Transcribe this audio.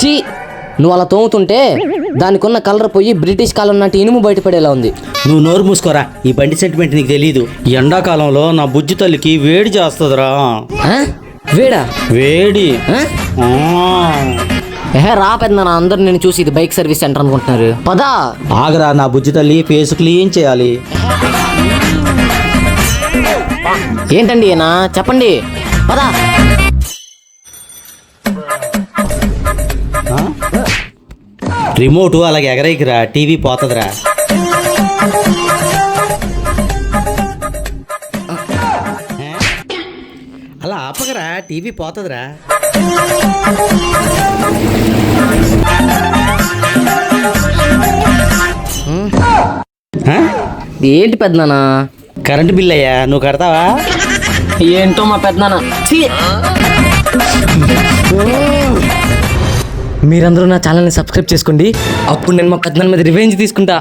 చీ, నువ్వు అలా తోముతుంటే దానికి ఉన్న కలర్ పోయి బ్రిటిష్ కాలం నాటి ఇనుము బయటపడేలా ఉంది. నువ్వు నోరు మూసుకోరా, ఈ బండి సెంటిమెంట్ నీకు తెలీదు. ఎండాకాలంలో నా బుజ్జి తల్లికి వేడి చేస్తుందిరా. వేడా? వేడి. రా పెద్దనా, అందరు నేను చూసి ఇది బైక్ సర్వీస్ సెంటర్ అనుకుంటున్నారు. పదా ఆగరా, నా బుజ్జి తల్లి ఫేస్ క్లీన్ చేయాలి. ఏంటండి ఏనా, చెప్పండి. పదా రిమోట్ అలాగే ఎగరైకిరా, టీవీ పోతుందిరా. అలా ఆపగరా, టీవీ పోతుందిరా. ఏంటి పెద్దనా? కరెంటు బిల్ అయ్యా, నువ్వు కడతావా? ఏంటో మా పెద్దనా. మీరందరూ నా ఛానల్ని సబ్స్క్రైబ్ చేసుకోండి, అప్పుడు నేను మా పెద్దనాన్న మీద రివెంజ్ తీసుకుంటా.